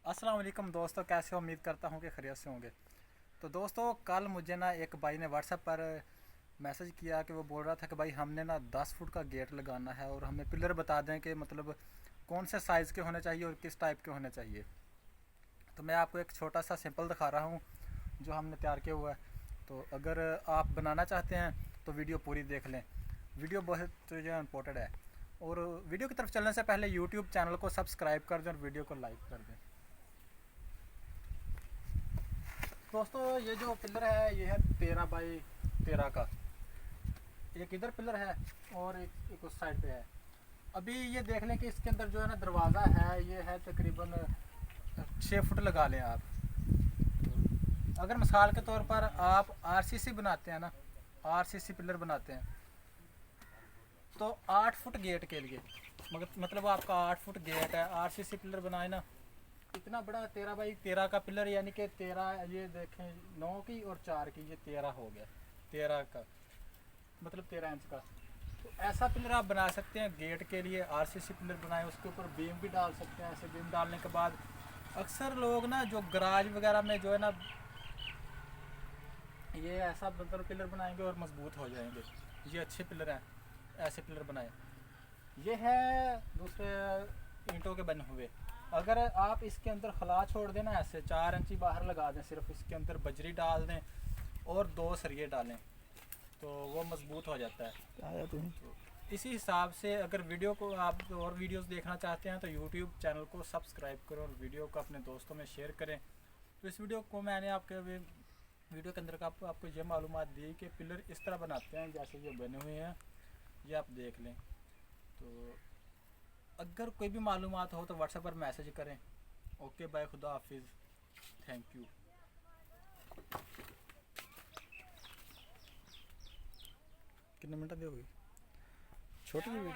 अस्सलाम वालेकुम दोस्तों, कैसे हो? उम्मीद करता हूँ कि खैरियत से होंगे। तो दोस्तों, कल मुझे ना एक भाई ने व्हाट्सएप पर मैसेज किया कि वो बोल रहा था कि भाई हमने ना 10 फुट का गेट लगाना है और हमें पिलर बता दें कि मतलब कौन से साइज़ के होने चाहिए और किस टाइप के होने चाहिए। तो मैं आपको एक छोटा सा सिंपल दिखा रहा हूँ जो हमने तैयार किया हुआ है। तो अगर आप बनाना चाहते हैं तो वीडियो पूरी देख लें, वीडियो बहुत जो इम्पोर्टेंट है। और वीडियो की तरफ चलने से पहले यूट्यूब चैनल को सब्सक्राइब कर दें और वीडियो को लाइक कर दें। दोस्तों, ये जो पिलर है ये है 13 बाई 13 का। एक इधर पिलर है और एक उस साइड पे है। अभी ये देख लें कि इसके अंदर जो है ना दरवाज़ा है, ये है तकरीबन 6 फुट लगा लें आप। अगर मिसाल के तौर पर आप आरसीसी बनाते हैं ना, आरसीसी पिलर बनाते हैं तो 8 फुट गेट के लिए, मगर मतलब आपका 8 फुट गेट है, आरसीसी पिलर बनाए ना, इतना बड़ा 13 बाई 13 का पिलर, यानी कि 13, ये देखें 9 की और 4 की, ये 13 हो गया। 13 का मतलब 13 इंच का। तो ऐसा पिलर आप बना सकते हैं गेट के लिए। आरसीसी पिलर बनाए, उसके ऊपर बीम भी डाल सकते हैं। ऐसे बीम डालने के बाद अक्सर लोग ना जो गराज वगैरह में जो है ना ये ऐसा मतलब पिलर बनाएंगे और मजबूत हो जाएंगे। ये अच्छे पिलर हैं, ऐसे पिलर बनाए। ये है दूसरे ईंटों के बने हुए। अगर आप इसके अंदर खला छोड़ देना, ऐसे 4 इंची बाहर लगा दें, सिर्फ इसके अंदर बजरी डाल दें और 2 सरिये डालें तो वो मजबूत हो जाता है। आया तुम्हें तो इसी हिसाब से अगर वीडियो को आप और वीडियोस देखना चाहते हैं तो यूट्यूब चैनल को सब्सक्राइब करो और वीडियो को अपने दोस्तों में शेयर करें। तो इस वीडियो को मैंने आपके वीडियो के अंदर का आपको ये मालूमात दी कि पिलर इस तरह बनाते हैं जैसे ये बने हुए हैं, ये आप देख लें। तो अगर कोई भी मालूमात हो तो व्हाट्सएप पर मैसेज करें। ओके बाय, खुदा हाफिज़, थैंक यू। कितने मिनट दी होगी छोटी सी वीडियो?